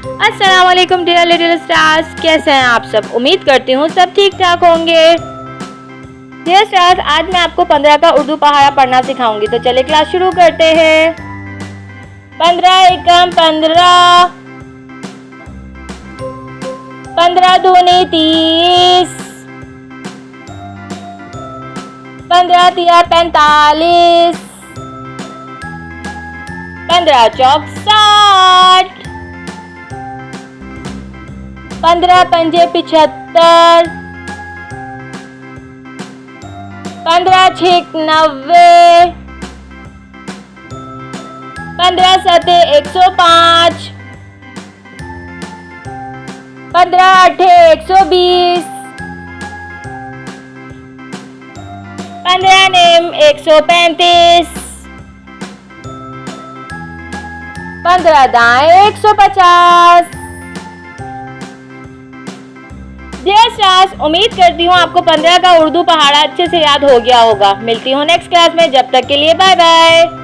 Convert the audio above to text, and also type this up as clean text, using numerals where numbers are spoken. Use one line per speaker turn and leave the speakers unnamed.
अस्सलाम वालेकुम dear little stars, कैसे हैं आप सब। उम्मीद करती हूँ सब ठीक ठाक होंगे। डियर स्टार्स, आज मैं आपको 15 का उर्दू पहाड़ा पढ़ना सिखाऊंगी, तो चलिए क्लास शुरू करते हैं। 15 एकम 15, 15 दूनी 30, 15 तिया 45, 15 चौक 60, 15 पंजे 75, 15 छेक 90, 15 सते 105, 15 अठे 120, 15 नेम 135, 15 दाएं 150। डियर स्टार्स, उम्मीद करती हूँ आपको 15 का उर्दू पहाड़ा अच्छे से याद हो गया होगा। मिलती हूँ नेक्स्ट क्लास में, जब तक के लिए बाय बाय।